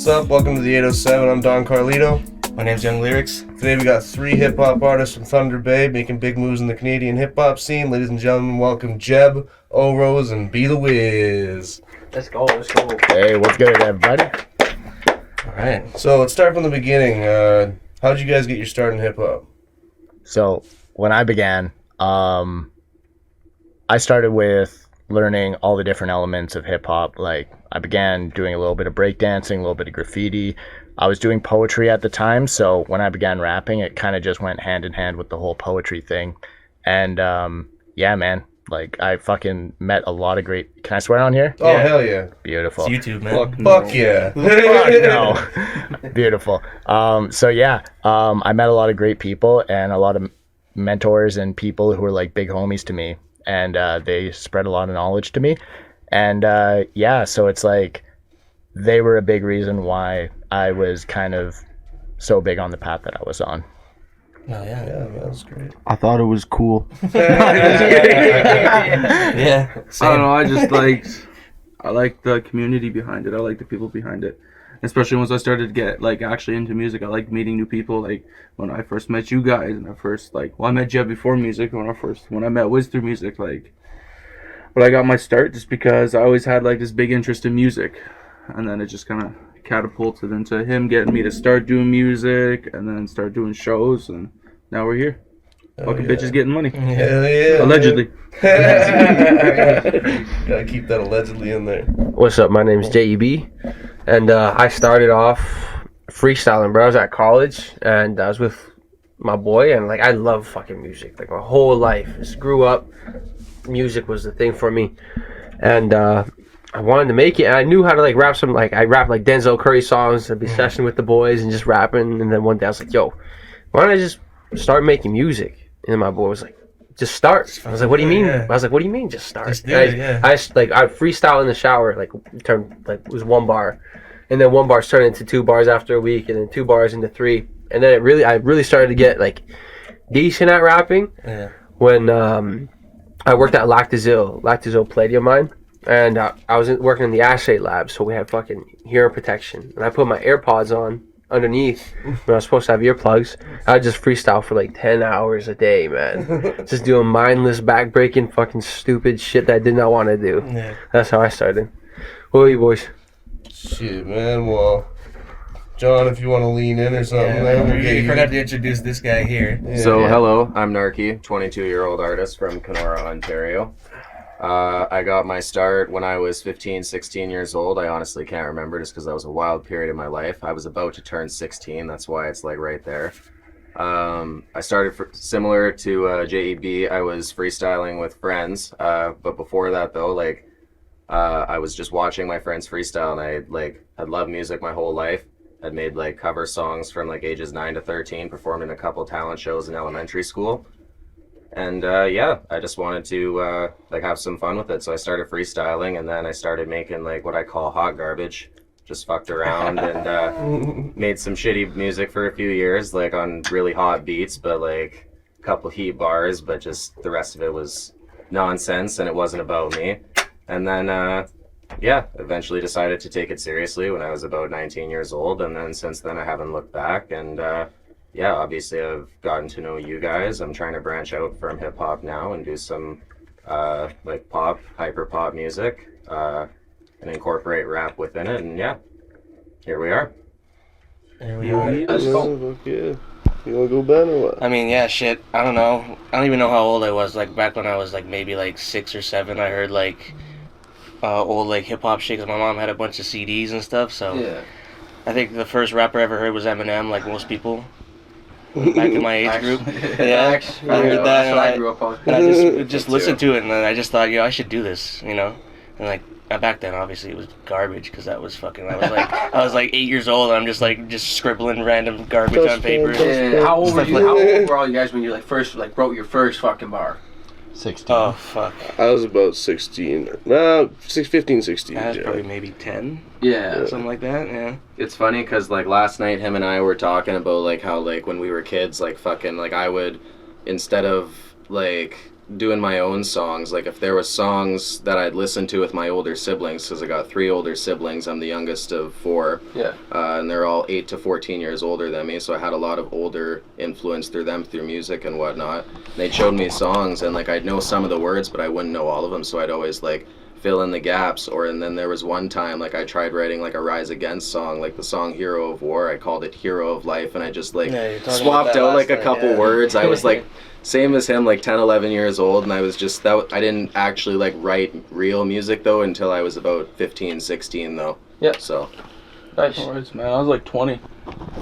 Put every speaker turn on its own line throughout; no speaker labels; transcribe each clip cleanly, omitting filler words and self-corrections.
What's up? Welcome to the 807. I'm Don Carlito.
My name's Young Lyrics.
Today we got three hip-hop artists from Thunder Bay making big moves in the Canadian hip-hop scene. Ladies and gentlemen, welcome JEB, O-Rose, and Be The Wiz.
Let's go.
Hey, what's good, everybody?
All right. So let's start from the beginning. How did you guys get your start in hip-hop?
So when I began, I started with learning all the different elements of hip-hop. Like, I began doing a little bit of breakdancing, a little bit of graffiti. I was doing poetry at the time, so when I began rapping, it kind of just went hand in hand with the whole poetry thing. And yeah, man, like, I fucking met a lot of great... Can I swear on here?
Oh, yeah. Hell yeah.
Beautiful.
It's YouTube, man.
Fuck yeah.
Fuck no. Beautiful. So yeah, I met a lot of great people and a lot of mentors and people who were like big homies to me. And they spread a lot of knowledge to me. And yeah, so it's like they were a big reason why I was kind of so big on the path that I was on.
Oh, yeah.
Yeah, that was great.
I thought it was cool.
Yeah.
I don't know, I like the community behind it. I like the people behind it. Especially once I started to get actually into music. I like meeting new people. Like when I first met you guys and I met JEB before music when I met Wiz through music, but I got my start just because I always had this big interest in music. And then it just kind of catapulted into him getting me to start doing music and then start doing shows, and now we're here. Fucking bitches getting money.
Hell yeah.
Allegedly.
Gotta keep that allegedly in there.
What's up? My name's JEB, and I started off freestyling, bro. I was at college, and I was with my boy, and I love fucking music. My whole life, just grew up, music was the thing for me, and I wanted to make it, and I knew how to rap some. I rap Denzel Curry songs. I'd be session with the boys and just rapping, and then one day I was like, "Yo, why don't I just start making music?" And then my boy was like, "Just start." I was like, "What do you mean?" I was like, "What do you mean, just start?"
Just do it, yeah.
I'd freestyle in the shower, it was one bar, and then one bar turned into 2 bars after a week, and then 2 bars into 3, and then I really started to get decent at rapping.
Yeah.
When I worked at Lactazil Palladium mine, and I was working in the assay lab, so we had fucking hearing protection, and I put my AirPods on underneath when I was supposed to have earplugs. I would just freestyle for 10 hours a day, man. Just doing mindless, back-breaking, fucking stupid shit that I did not want to do.
Yeah.
That's how I started. What are you boys?
Shit, man. Well, John, if you want to lean in or something, man, we'll get
You
you.
forgot to introduce this guy here.
Yeah.
So, hello, I'm Narky, 22-year-old artist from Kenora, Ontario. I got my start when I was 15, 16 years old. I honestly can't remember just because that was a wild period of my life. I was about to turn 16, that's why it's right there. I started similar to JEB. I was freestyling with friends, but before that though, I was just watching my friends freestyle, and I had loved music my whole life. I'd made cover songs from ages 9 to 13, performed in a couple talent shows in elementary school. And yeah, I just wanted to have some fun with it, so I started freestyling, and then I started making what I call hot garbage. Just fucked around and made some shitty music for a few years, on really hot beats, but a couple heat bars, but just the rest of it was nonsense, and it wasn't about me. And then yeah, eventually decided to take it seriously when I was about 19 years old, and then since then I haven't looked back. And yeah, obviously I've gotten to know you guys. I'm trying to branch out from hip hop now and do some pop, hyper pop music, and incorporate rap within it. And yeah, here we are.
There we are.
Let's go. Yeah. You want to go, Ben, or what?
I mean, yeah, shit. I don't know. I don't even know how old I was. Back when I was maybe 6 or 7, I heard old hip hop shit, 'cause my mom had a bunch of CDs and stuff. So
Yeah.
I think the first rapper I ever heard was Eminem, like most people. Back in my age group. Yeah, I heard that, and I grew up on. And I just listened to it, and then I just thought, I should do this, And back then, obviously, it was garbage, because that was fucking. I was 8 years old, and I'm just scribbling random garbage on paper.
How old were all you guys when you first wrote your first fucking bar?
16.
Oh fuck!
I was about 16. No, 15, 16.
I was
yeah.
probably maybe 10.
Yeah.
Something like that. Yeah.
It's funny because last night him and I were talking about how when we were kids, fucking I would, instead of doing my own songs, like if there was songs that I'd listened to with my older siblings, because I got 3 older siblings, I'm the youngest of 4, and they're all 8 to 14 years older than me, so I had a lot of older influence through them, through music and whatnot. They showed me songs, and like I'd know some of the words, but I wouldn't know all of them, so I'd always like fill in the gaps. And then there was one time like I tried writing like a Rise Against song, like the song Hero of War, I called it Hero of Life, and I just like swapped out like a couple words. I was like same as him, like 10, 11 years old, and I was just I didn't actually like write real music though until I was about 15, 16 though.
Yeah.
So
Nice.
Alright, man. I was like 20.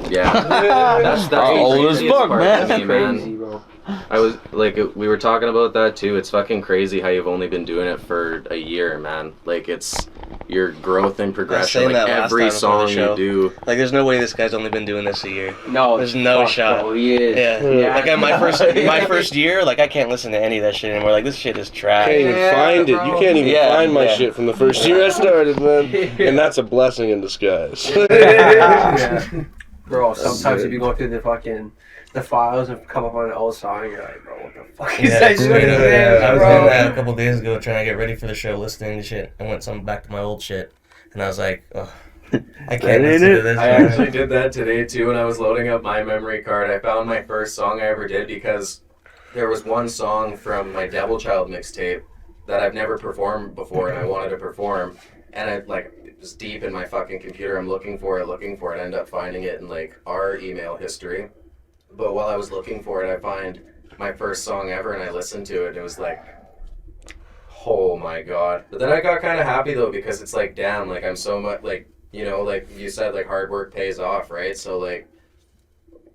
yeah. that's
old as fuck, man.
Crazy, bro.
I was like, we were talking about that too. It's fucking crazy how you've only been doing it for a year, man. Like it's your growth and progression. Like every song you do.
Like there's no way this guy's only been doing this a year.
No,
there's no shot.
Bro, he is.
Yeah. Like at my first year, like I can't listen to any of that shit anymore. Like this shit is trash.
Can't even find it. You can't even find my shit from the first year I started, man. And that's a blessing in disguise.
Bro, sometimes if you go through the files and come up on an old song, you're like, bro, what the fuck is that shit?
I was doing that a couple days ago, trying to get ready for the show, listening to shit. I went back to my old shit, and I was like, oh, I can't listen to this.
I actually did that today too when I was loading up my memory card. I found my first song I ever did because there was one song from my Devil Child mixtape that I've never performed before, and I wanted to perform, and I like. It was deep in my fucking computer. I'm looking for it. I end up finding it in like our email history. But while I was looking for it, I find my first song ever, and I listened to it. And it was like, oh my god. But then I got kind of happy though, because it's like, damn, like I'm so much like, you know, like you said, like hard work pays off, right? So like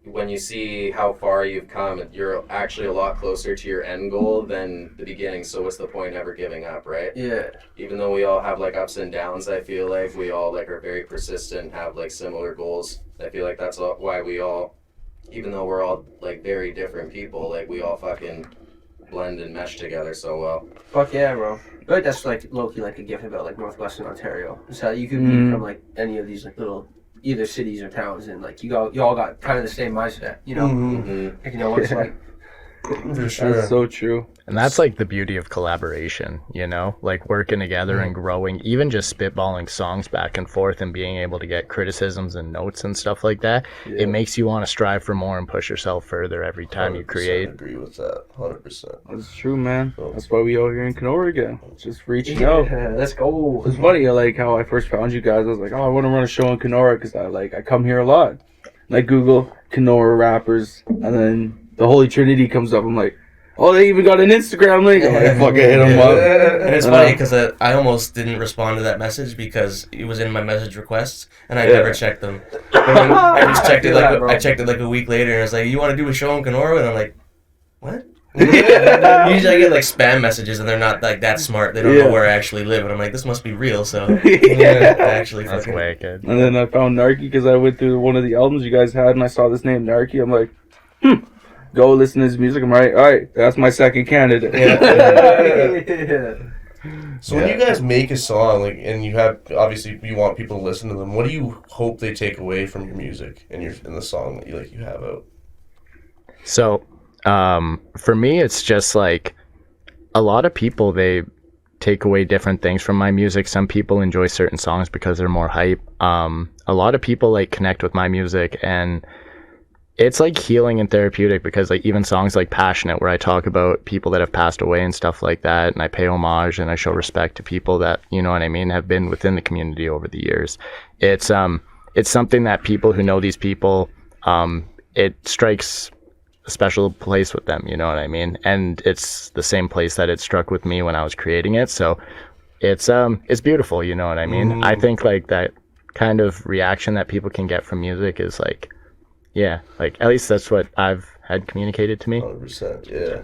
when you see how far you've come, you're actually a lot closer to your end goal than the beginning. So what's the point ever giving up, right?
Yeah.
Even though we all have like ups and downs, I feel like we all like are very persistent, have like similar goals. I feel like that's why we all, even though we're all like very different people, like we all fucking blend and mesh together so well.
Fuck yeah, bro. I feel like that's like low-key like a gift about like Northwestern Ontario. So you can be from like any of these like little either cities or towns, and like you all got kind of the same mindset, you know. Like, you know what it's like.
For sure.
That's so true.
And that's like the beauty of collaboration, you know, like working together and growing, even just spitballing songs back and forth and being able to get criticisms and notes and stuff like that. It makes you want to strive for more and push yourself further every time you create.
I agree with that, 100%.
That's true, man. That's why we all here in Kenora again. Just reaching out.
Let's go.
It's funny, like how I first found you guys. I was like, oh, I want to run a show in Kenora because I come here a lot. Like Google Kenora rappers, and then the Holy Trinity comes up. I'm like, oh, they even got an Instagram link. I'm like, fucking hit them up.
And it's funny because I almost didn't respond to that message because it was in my message requests, and I never checked them. And then I just checked it I checked it like a week later, and it's like, you want to do a show in Kenora? And I'm like, what? Usually I get like spam messages, and they're not like that smart. They don't know where I actually live, and I'm like, this must be real. So actually,
That's wicked.
And then I found Narky because I went through one of the albums you guys had, and I saw this name Narky. I'm like, go listen to his music. I'm like, all right, that's my second candidate.
So when you guys make a song, like, and you have, obviously you want people to listen to them, what do you hope they take away from your music and in the song that you have out?
So, for me, it's just like a lot of people, they take away different things from my music. Some people enjoy certain songs because they're more hype. A lot of people like connect with my music, and it's like healing and therapeutic because like even songs like Passionate, where I talk about people that have passed away and stuff like that, and I pay homage and I show respect to people that, you know what I mean, have been within the community over the years. It's something that people who know these people, it strikes a special place with them, you know what I mean? And it's the same place that it struck with me when I was creating it. So it's beautiful, you know what I mean? I think like that kind of reaction that people can get from music is like, yeah, like at least that's what I've had communicated to me.
100%, yeah.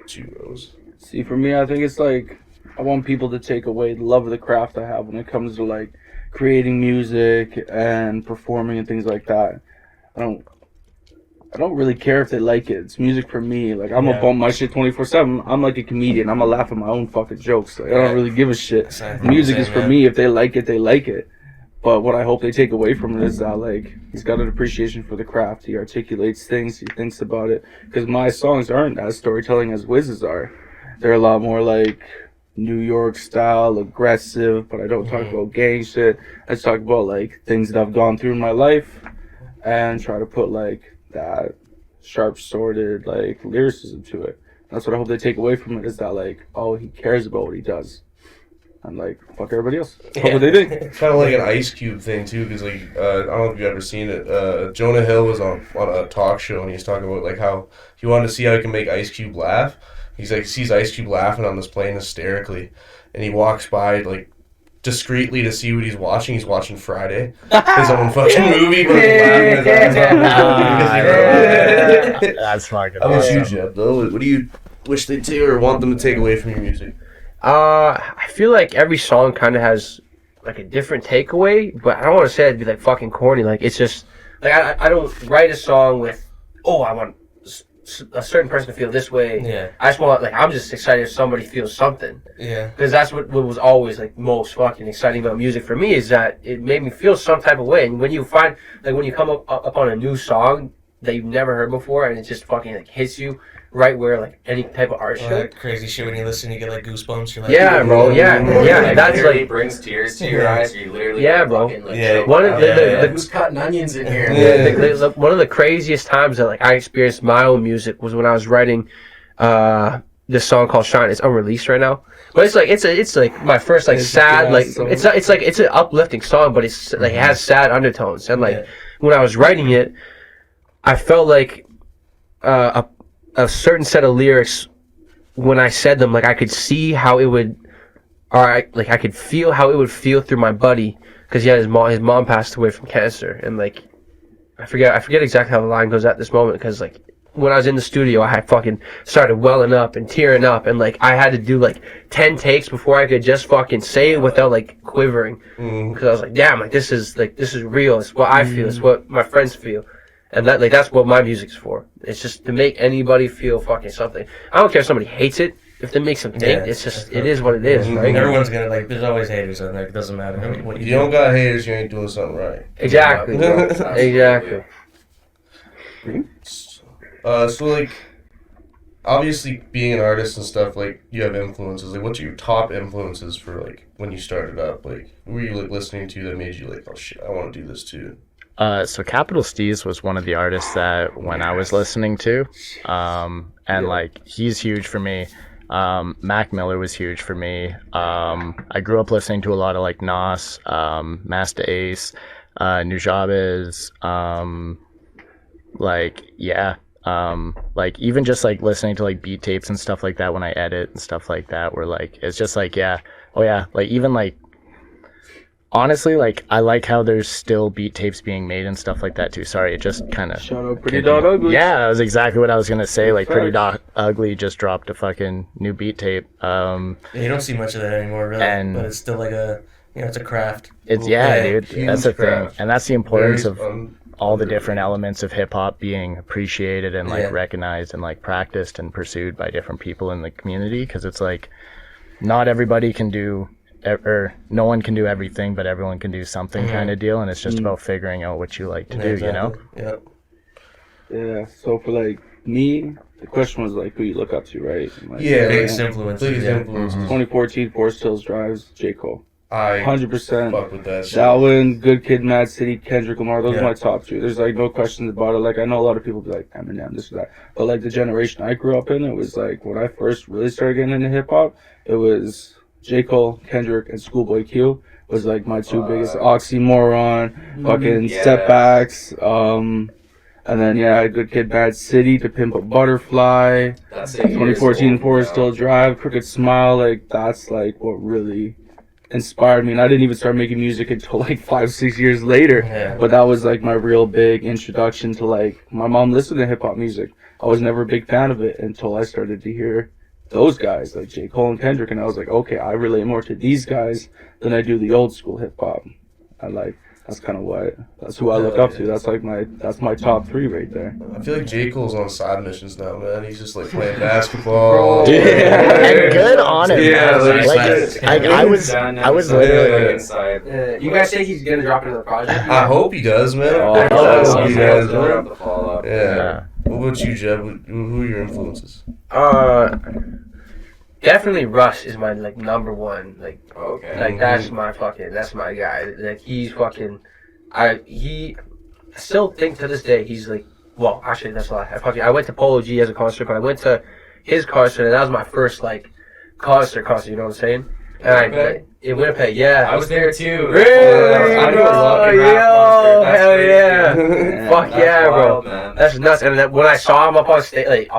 2 Rose.
See, for me, I think it's like I want people to take away the love of the craft I have when it comes to like creating music and performing and things like that. I don't really care if they like it. It's music for me. Like I'm gonna bump my shit 24/7. I'm like a comedian. I'm gonna laugh at my own fucking jokes. Like, I don't really give a shit. Music is for me. If they like it, they like it. But what I hope they take away from it is that, like, he's got an appreciation for the craft. He articulates things. He thinks about it. Because my songs aren't as storytelling as Wiz's are. they're a lot more like New York style, aggressive, but I don't talk about gang shit. I just talk about like things that I've gone through in my life and try to put like that sharp sworded like lyricism to it. That's what I hope they take away from it, is that like, oh, he cares about what he does. And like, fuck everybody else. What would they think?
It's kind of like an Ice Cube thing too, because like I don't know if you've ever seen it. Jonah Hill was on a talk show and he's talking about like how he wanted to see how he can make Ice Cube laugh. He's like, sees Ice Cube laughing on this plane hysterically, and he walks by like discreetly to see what he's watching. He's watching Friday, his own fucking movie, but he's laughing his ass off.
That's fucking
How about you,
awesome.
Jeb? Though, what do you wish they take or want them to take away from your music?
I feel like every song kind of has like a different takeaway, but I don't want to say it'd be like fucking corny. Like it's just like I don't write a song with I want a certain person to feel this way.
Yeah.
I just want I'm just excited if somebody feels something.
Yeah.
Because that's what was always like most fucking exciting about music for me, is that it made me feel some type of way. And when you find when you come up on a new song that you've never heard before, and it just fucking like hits you right where like any type of art should.
That crazy shit when you listen, you get like goosebumps. You're like,
Yeah, bro. Yeah.
Like,
That's
literally
like
brings tears to your eyes. You literally
bro.
fucking, like,
Yeah.
One of
who's cutting onions in here?
one of the craziest times that like I experienced my own music was when I was writing this song called Shine. It's unreleased right now, but it's like my first like sad like it's an uplifting song, but it's like it has sad undertones. And like when I was writing it, I felt like a certain set of lyrics, when I said them, like I could see how it would, I could feel how it would feel through my buddy, because his mom passed away from cancer, and like I forget exactly how the line goes at this moment, because like when I was in the studio, I had fucking started welling up and tearing up, and like I had to do like 10 takes before I could just fucking say it without like quivering, because I was like, damn, like this is real. It's what I feel. It's what my friends feel. And that's what my music's for. It's just to make anybody feel fucking something. I don't care if somebody hates it. If they make some think, it's just, it is what it is, right?
Everyone's gonna there's always haters on there. It doesn't matter what
If you don't got haters, you ain't doing something right.
Exactly, bro. Exactly.
So like, obviously being an artist and stuff, like you have influences. Like, what's your top influences for like when you started up? Like, who were you like listening to that made you like, oh shit, I want to do this too?
So Capital Steez was one of the artists that when I was listening to, and like he's huge for me. Mac Miller was huge for me. I grew up listening to a lot of like Nas, Masta Ace, Nujabes, like even just like listening to like beat tapes and stuff like that when I edit and stuff like that, where like it's just like like even like honestly, like I like how there's still beat tapes being made and stuff like that too. Sorry, it just kind of
Shout out Pretty Dog Ugly.
Yeah, that was exactly what I was gonna say. Like Pretty Dog Ugly just dropped a fucking new beat tape.
You don't see much of that anymore, really.
And
but it's still like it's a craft.
It's dude. That's the thing, and that's the importance of all the different elements of hip hop being appreciated and like recognized and like practiced and pursued by different people in the community. Because it's like not everybody can do. Or no one can do everything, but everyone can do something kind of deal, and it's just about figuring out what you like to do, you know?
Yeah. So for like me, the question was like who you look up to, right? Like,
Biggest influences.
2014 Forest Hills Drives, J. Cole.
I
100%.
fuck with that shit.
That one, Good Kid, Mad City, Kendrick Lamar. Those are my top two. There's like no questions about it. Like I know a lot of people be like Eminem, this or that, but like the generation I grew up in, it was like when I first really started getting into hip hop, it was J. Cole, Kendrick, and Schoolboy Q was like my two biggest oxymoron, fucking step backs. And then Good Kid, Bad City, To Pimp a Butterfly, 2014 Forest Hill Drive, Crooked Smile. Like that's like what really inspired me. And I didn't even start making music until like 5-6 years later. But that was like my real big introduction to like my mom listened to hip hop music. I was never a big fan of it until I started to hear those guys like J. Cole and Kendrick, and I was like, okay, I relate more to these guys than I do the old school hip hop. And like that's who I look up to. That's my top three right there.
I feel like J. Cole's on side missions now, man. He's just like playing basketball.
And good on him.
Yeah,
I was literally
inside.
You guys think he's gonna drop another project?
I hope he does, man.
Oh,
I hope he does, man.
The follow-up.
Yeah. What about you, Jeb? Who are your influences?
definitely Russ is my like number one. Like
Okay.
that's my guy. Like he's fucking. I still think to this day he's like. Well, actually, that's a lie. I went to Polo G as a concert, but I went to his concert, and that was my first like concert. You know what I'm saying? And in Winnipeg, yeah.
I was there too.
Really?
I knew
Yo, hell yeah! Fuck yeah, bro.
Wild, man.
That's nuts. And then when I saw him up on stage,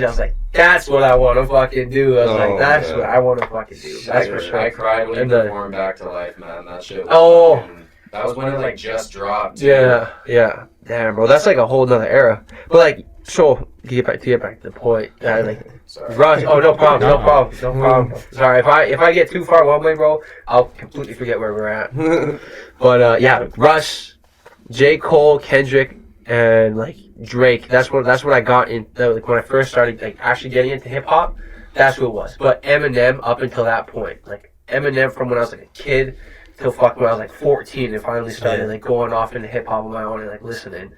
I was like, "That's what I want to fucking do." I was like, "That's what I want to fucking do." That's for sure.
I cried when
And
he
the-
performed Back to Life, man. That shit was fucking, that was when it like just dropped. Too.
Yeah. Damn, bro, that's like a whole nother era. But like, so to get back to the point, like
Sorry.
Russ. Oh, no problem. Sorry, if I get too far one way, bro, I'll completely forget where we're at. But yeah, Russ, J. Cole, Kendrick, and like Drake. That's what I got in. Like when I first started like actually getting into hip hop, that's what it was. But Eminem up until that point, like Eminem from when I was like a kid. Till when I was like 14 and finally started like going off into hip hop on my own and like listening.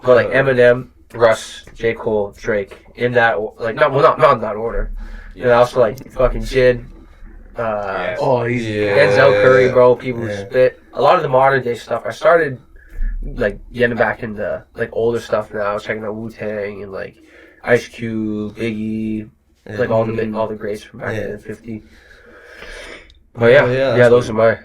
But like Eminem, Russ, J. Cole, Drake in that like not in that order. Yeah. And also like fucking JEB. Denzel Curry, bro. People who spit. A lot of the modern day stuff. I started like getting back into like older stuff now. I was checking out Wu-Tang and like Ice Cube, Biggie, like all the greats from back in the 50s. But yeah, those are my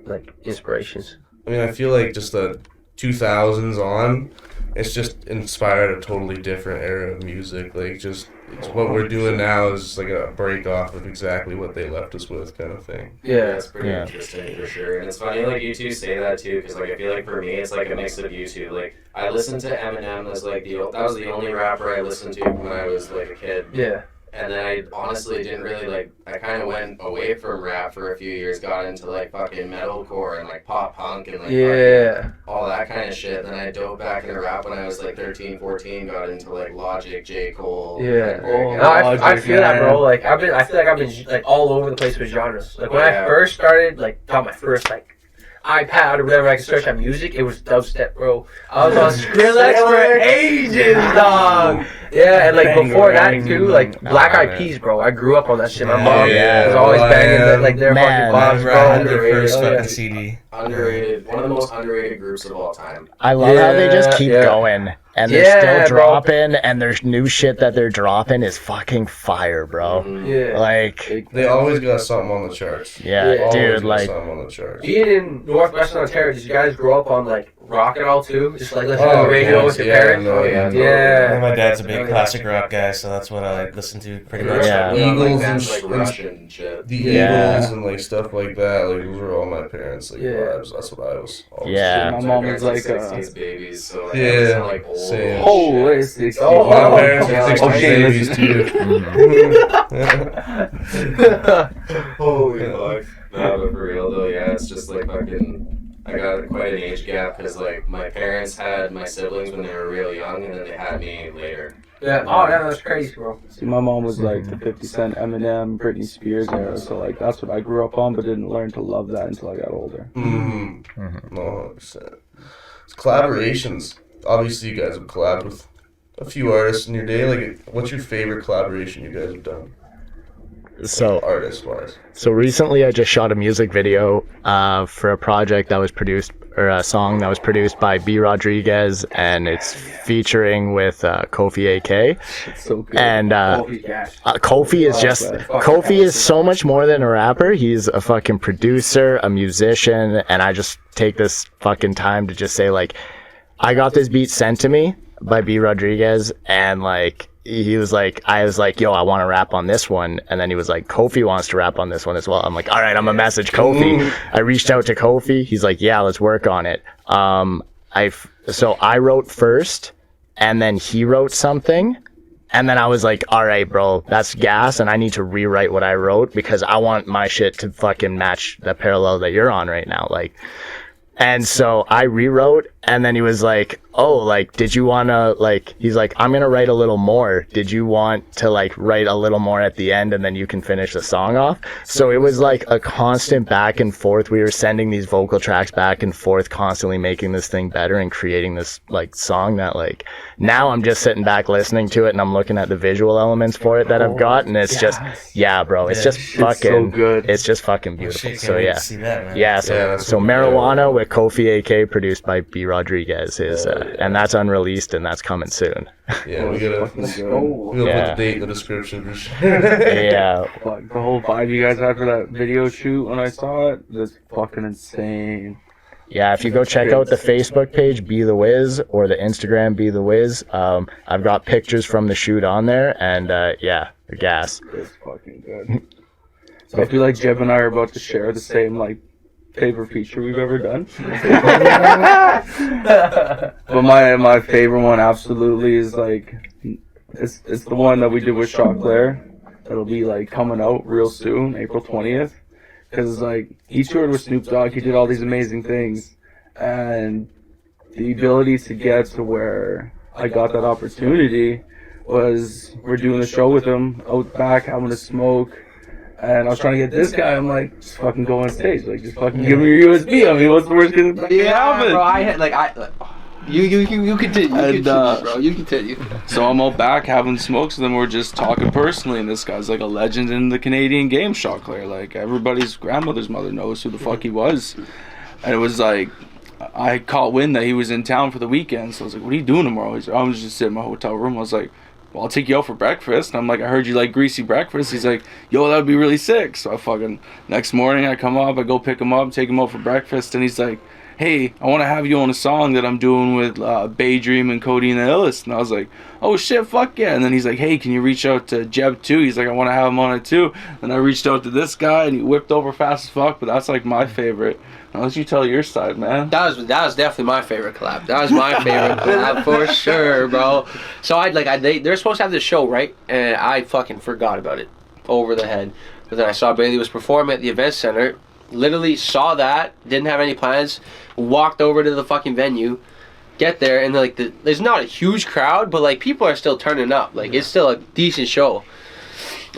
like inspirations.
I mean, I feel like just the 2000s on, it's just inspired a totally different era of music. Like, just it's what we're doing now is like a break off of exactly what they left us with, kind of thing.
Yeah,
it's pretty interesting for sure. And it's funny, like you two say that too, because like I feel like for me, it's like a mix of you two. Like I listened to Eminem as like that was the only rapper I listened to when I was like a kid.
Yeah.
And then I honestly didn't really like. I kind of went away from rap for a few years. Got into like fucking metalcore and like pop punk and like fucking all that kind of shit. Then I dove back into rap when I was like 13, 14. Got into like Logic, J. Cole.
I feel that, bro. Like I feel like I've been like all over the place with genres. Like when I first started, like got my first like iPad or whatever I could search on music, it was dubstep, bro. I was on Skrillex for ages, dog. Yeah, and like before that too, like Black Eyed Peas, bro. I grew up on that shit. My mom was always banging like their fucking bombs, bro.
Their first fucking CD.
Underrated, one of the most underrated groups of all time.
I love how they just keep going. And they're still dropping, and there's new shit that they're dropping is fucking fire, bro.
Yeah.
Like,
they always got something on the charts.
Yeah, dude, like,
something on the charts.
Being in Northwestern Ontario, did you guys grow up on like rock and all too? Just like listening to the radio with your parents?
Yeah. My dad's a big classic rock guy, so that's what I listen to pretty much.
Yeah. Eagles and
like Russian shit.
The Eagles and like stuff like that. Like those were all my parents' like vibes. That's what I was.
My mom was like
60s babies, so like,
yeah,
like old.
Same.
Oh,
my parents were 60s babies too.
Holy fuck. No, but for real though, yeah, it's just like fucking. I got quite an age gap because like my parents had my siblings when they were real young, and then they had me later.
Yeah. Oh, that's crazy, bro.
See, my mom was like the 50 Cent, Eminem, Britney Spears era, so like that's what I grew up on, but didn't learn to love that until I got older.
100%. It's collaborations. Obviously, you guys have collabed with a few artists in your day. Like, what's your favorite collaboration you guys have done?
So
artist-wise.
So recently, I just shot a music video for a project that was produced, or a song that was produced by B. Rodriguez, and it's featuring with Kofi AK.
It's so good.
And Kofi is just Kofi is so much more than a rapper. He's a fucking producer, a musician, and I just take this fucking time to just say, like, I got this beat sent to me by B. Rodriguez, and like, he was like, I was like, yo, I want to rap on this one. And then he was like, Kofi wants to rap on this one as well. I'm like, all right, I'm gonna message Kofi. I reached out to Kofi. He's like, yeah, let's work on it. So I wrote first, and then he wrote something. And then I was like, all right, bro, that's gas, and I need to rewrite what I wrote because I want my shit to fucking match the parallel that you're on right now. Like, and so I rewrote, And then he was like, oh, like, did you want to, like, he's like, I'm going to write a little more. Did you want to, like, write a little more at the end and then you can finish the song off? So it was like a constant back and forth. We were sending these vocal tracks back and forth, constantly making this thing better and creating this, like, song that, like, now I'm just sitting back listening to it and I'm looking at the visual elements for it that I've got. And it's just, yeah, bro, it's just fucking,
so good.
it's just fucking beautiful.
Shit,
So,
can't wait
yeah.
to see that, man.
Yeah, so Marijuana with Kofi AK, produced by B. Rodriguez, is and that's unreleased and that's coming soon.
Yeah, we gotta put the date in the description for sure.
Yeah,
Like, the whole vibe you guys had for that video shoot when I saw it, that's fucking insane.
yeah. If you go check out the Facebook page, Be the Wiz, or the Instagram, Be the Wiz, I've got pictures from the shoot on there, and yeah, the gas.
It's fucking good. So I feel like Jeb and I are about to share the same, like, favorite feature we've ever done. But my favorite one absolutely is, like, it's the one that we did with Choclair. That'll be, like, coming out real soon, April 20th. Because, like, he toured with Snoop Dogg, he did all these amazing things. And the ability to get to where I got that opportunity was, we're doing a show with him out back, having a smoke. And I was trying to get this guy. I'm like, just fucking go on stage. Like, just fucking give me your USB. I mean, what's the worst gonna happen?
Bro, I had you continue.
And,
Bro. You continue.
So I'm out back having smokes, and then we're just talking personally. And this guy's like a legend in the Canadian game, Choclair. Like, everybody's grandmother's mother knows who the fuck he was. And it was like, I caught wind that he was in town for the weekend. So I was like, what are you doing tomorrow? He's like, I was just sitting in my hotel room. I was like, well, I'll take you out for breakfast. And I'm like, I heard you like greasy breakfast. He's like, yo, that would be really sick. So I fucking, next morning I come up, I go pick him up, take him out for breakfast. And he's like, hey, I want to have you on a song that I'm doing with Baydream and Cody and the Illest. And I was like, oh shit, fuck yeah. And then he's like, hey, can you reach out to Jeb too? He's like, I want to have him on it too. And I reached out to this guy and he whipped over fast as fuck. But that's like my favorite. I'll let you tell your side, man.
That was definitely my favorite collab. That was my favorite collab for sure, bro. So they're supposed to have this show, right? And I fucking forgot about it over the head. But then I saw Bailey was performing at the event center. Literally saw that, didn't have any plans, walked over to the fucking venue, get there, and like there's not a huge crowd, but like people are still turning up. Like it's still a decent show.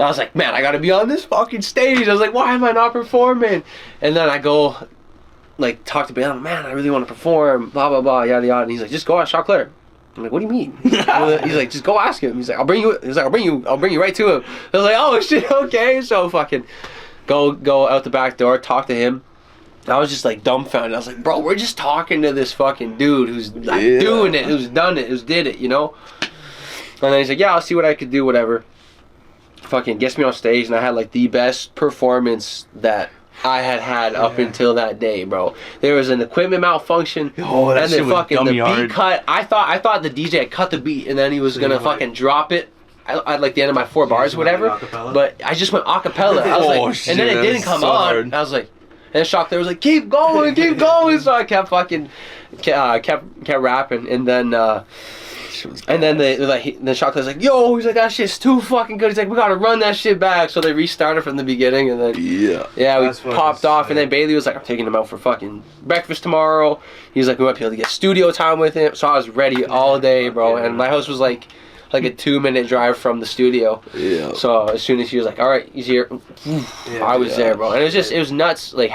I was like, man, I gotta be on this fucking stage. I was like, why am I not performing? And then I go like talk to Bailey, man, I really want to perform, blah blah blah, yada yada. And he's like, just go ask Choclair. I'm like, what do you mean? He's like, just go ask him. He's like, I'll bring you right to him. I was like, oh shit, okay. So fucking go out the back door, talk to him. I was just like dumbfounded. I was like, bro, we're just talking to this fucking dude who's like doing it, who's done it, who's did it, you know? And then he's like, yeah, I'll see what I could do, whatever. Fucking gets me on stage, and I had like the best performance that I had up until that day, bro. There was an equipment malfunction, and then fucking the beat cut. I thought the DJ had cut the beat, and then he was gonna fucking drop it. I like the end of my 4 bars, whatever. But I just went acapella. I was like, shit, and then it didn't come on. I was like, and Choclair was like, keep going. So I kept fucking kept rapping, and then then Choclair's like, yo, he's like, that shit's too fucking good. He's like, we gotta run that shit back. So they restarted from the beginning, and then we popped off. And then Bailey was like, I'm taking him out for fucking breakfast tomorrow. He's like, we might be able to get studio time with him. So I was ready all day, bro. And my house was like a 2-minute drive from the studio. Yeah. So as soon as he was like, all right, he's here, I was there, bro. And it was nuts, like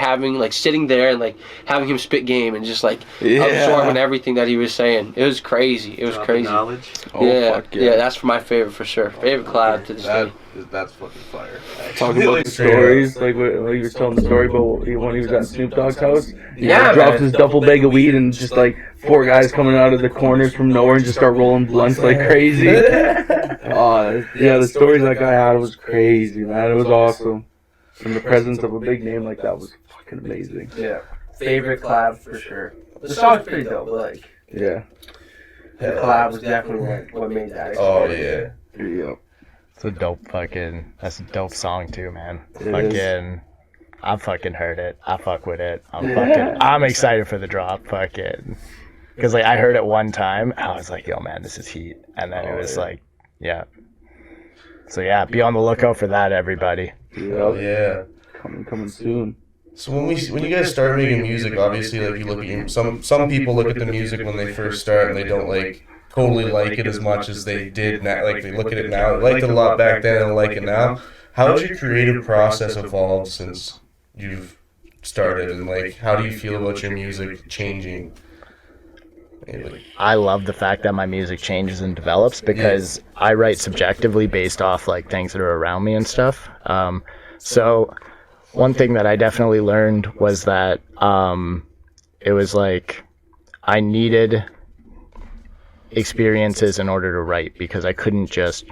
sitting there and like having him spit game and just like absorbing everything that he was saying. It was crazy. It was crazy. Knowledge. Yeah, that's my favorite for sure. Favorite collab to this day.
That's fucking fire.
Talking about the stories, like what you were telling the story about when he was at Snoop Dogg's house. He drops his duffel bag of weed and just like 4 guys coming out of the corners from nowhere and just start rolling blunts like crazy. The stories that guy had was crazy, man. It was awesome. And the presence of a big name like that was fucking amazing.
Yeah. Favorite collab for sure. The song's pretty dope, but like the collab was definitely like what made that.
Oh yeah.
Yeah.
That's a dope song too, man. I fucking heard it. I fuck with it. I'm excited for the drop, because like I heard it one time, and I was like, yo man, this is heat. And then it was like, yeah. So yeah, be on the lookout for that, everybody.
Yeah. Coming soon.
So when you guys start making music, obviously, like you look at some people look at the music when they first start and they don't like totally like it as much as they did now. Like they look at it now, they liked it a lot back then and like it now. How has your creative process evolved since you've started, and like how do you feel about your music changing?
I love the fact that my music changes and develops because I write subjectively based off like things that are around me and stuff. So one thing that I definitely learned was that it was like I needed experiences in order to write, because I couldn't just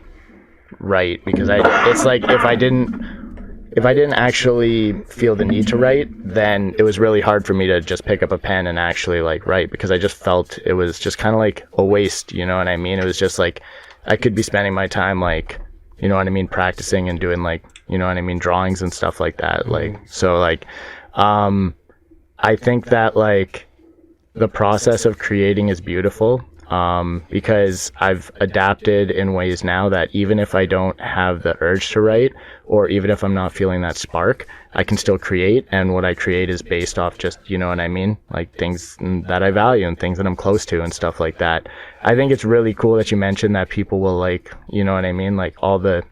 write, because it's like if I didn't actually feel the need to write, then it was really hard for me to just pick up a pen and actually like write, because I just felt it was just kind of like a waste, you know what I mean? It was just like I could be spending my time like, you know what I mean, practicing and doing like, you know what I mean, drawings and stuff like that. Like, so like I think that like the process of creating is beautiful, because I've adapted in ways now that even if I don't have the urge to write, or even if I'm not feeling that spark, I can still create. And what I create is based off just, you know what I mean, like things that I value and things that I'm close to and stuff like that. I think it's really cool that you mentioned that people will like, you know what I mean, like all the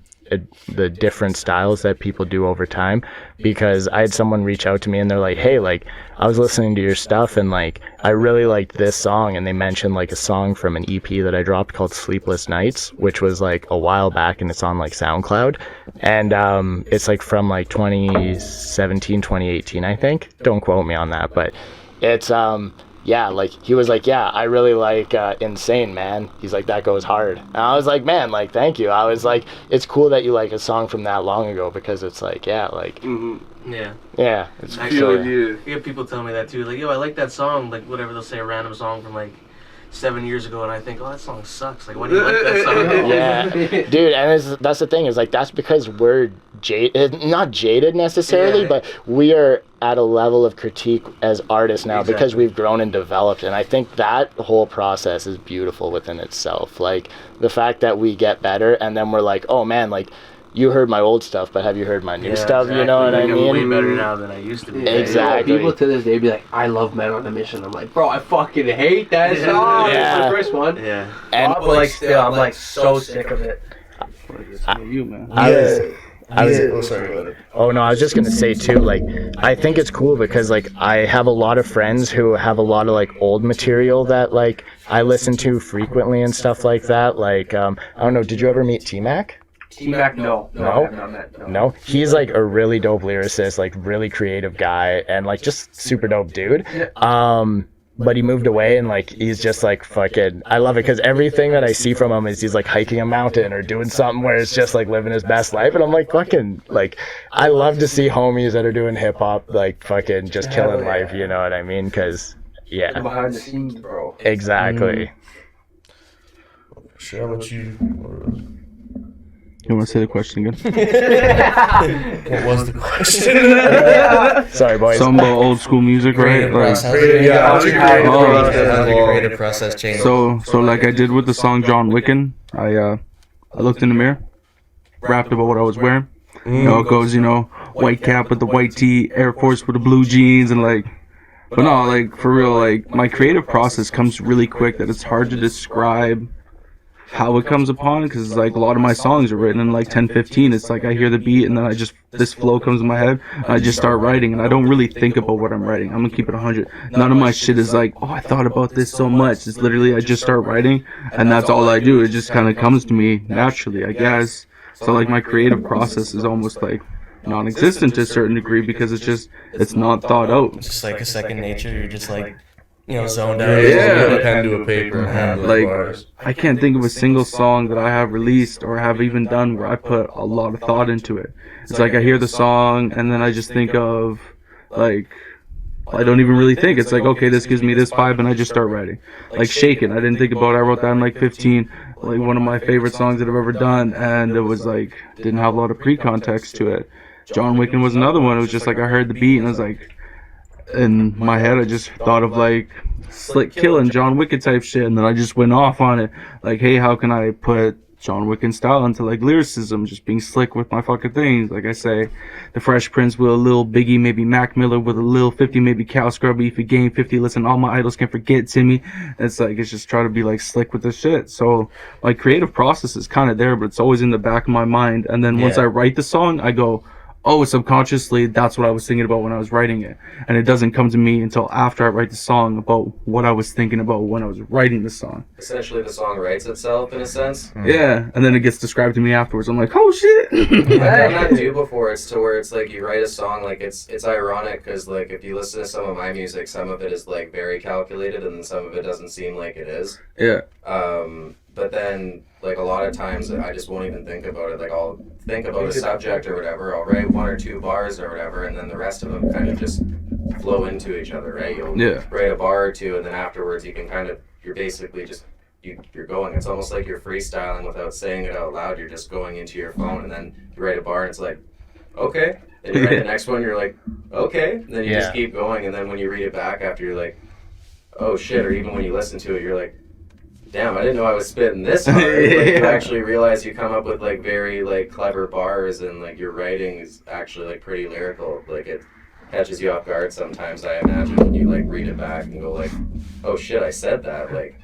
different styles that people do over time, because I had someone reach out to me and they're like, hey, like I was listening to your stuff and like I really liked this song, and they mentioned like a song from an EP that I dropped called Sleepless Nights, which was like a while back, and it's on like SoundCloud, and it's like from like 2017 2018 I think, don't quote me on that, but it's yeah, like he was like, yeah, I really like Insane, man. He's like, that goes hard. And I was like, man, like, thank you. I was like, it's cool that you like a song from that long ago, because it's like, yeah, like, yeah, it's
actually, you have people tell me that too, like, yo, I like that song, like whatever, they'll say a random song from like 7 years ago, and I think, oh, that song sucks. Like, why do you like that song?
Yeah, dude, and that's the thing, is like that's because we're not jaded necessarily, but we are at a level of critique as artists now, because we've grown and developed, and I think that whole process is beautiful within itself. Like the fact that we get better, and then we're like, oh man, like you heard my old stuff, but have you heard my new stuff? Exactly. You know what I mean?
I'm way better now than I used to be.
Exactly.
People to this day be like, I love Men on a Mission. I'm like, bro, I fucking hate that song.
Yeah.
It's my first one.
Yeah.
And
but like still, I'm like so sick of it.
You, man.
I was just gonna say too, like I think it's cool because like I have a lot of friends who have a lot of like old material that like I listen to frequently and stuff like that. Like I don't know, did you ever meet T-Mac?
T-Mac, no.
No, he's like a really dope lyricist, like really creative guy, and like just super dope dude. But he moved away, and like he's just like fucking, I love it because everything that I see from him is he's like hiking a mountain or doing something where it's just like living his best life, and I'm like fucking, like I love to see homies that are doing hip hop like fucking just killing life, you know what I mean? Because yeah,
behind the scenes, bro.
Exactly.
Sure, how about you?
You want to say the question again?
What was the question?
Sorry, boys.
Something about old school music, right?
Creative process change.
So like I did with the song John Wicken, I looked in the mirror, rapped about what I was wearing. You know, it goes, you know, white cap with the white tee, Air Force with the blue jeans, and like, but no, like for real, like my creative process comes really quick that it's hard to describe how it comes upon, because like a lot of my songs are written in like 10-15. It's like I hear the beat and then I just, this flow comes in my head and I just start writing, and I don't really think about what I'm writing. I'm gonna keep it 100. None of my shit is like, oh, I thought about this so much. It's literally I just start writing and that's all I do. It just kind of comes to me naturally, I guess. So like my creative process is almost like non-existent to a certain degree, because it's not thought out.
It's just like a second nature. You're just like, you know, zoned out.
Yeah, put a pen to a paper.
Like, I can't think of a single song that I have released or have even done where I put a lot of thought into it. It's like I hear the song and then I just think of, like, I don't even really think. It's like, okay, this gives me this vibe, and I just start writing. Like Shaken, I didn't think about it. I wrote that in like 15, like one of my favorite songs that I've ever done, and it was like, didn't have a lot of pre-context to it. John Wicken was another one. It was just like I heard the beat and I was like, in my head I just thought of like Slick Killing, John Wick type shit, and then I just went off on it, like, hey, how can I put John Wick in style into like lyricism, just being slick with my fucking things. Like I say, the Fresh Prince with a little Biggie, maybe Mac Miller with a little 50, maybe Cal Scrubby. If you gain 50, listen, all my idols can forget Timmy. It's like, it's just try to be like slick with the shit. So my creative process is kind of there, but it's always in the back of my mind. And then once I write the song, I go, oh, subconsciously, that's what I was thinking about when I was writing it. And it doesn't come to me until after I write the song about what I was thinking about when I was writing the song.
Essentially, the song writes itself in a sense.
Yeah, and then it gets described to me afterwards. I'm like, oh shit.
I've done that too before. It's to where it's like you write a song, like it's ironic because like if you listen to some of my music, some of it is like very calculated and some of it doesn't seem like it is.
Yeah.
But then like a lot of times I just won't even think about it. Like I'll think about a subject or whatever. I'll write 1 or 2 bars or whatever, and then the rest of them kind of just flow into each other, right? You'll write a bar or 2, and then afterwards you can you're basically just you're going. It's almost like you're freestyling without saying it out loud. You're just going into your phone, and then you write a bar, and it's like, okay. Then you write the next one, you're like, okay. And then you just keep going, and then when you read it back after, you're like, oh shit. Or even when you listen to it, you're like, damn, I didn't know I was spitting this hard. Like, you actually realize you come up with like very like clever bars, and like your writing is actually like pretty lyrical. Like it catches you off guard sometimes, I imagine, when you like read it back and go like, oh shit, I said that. Like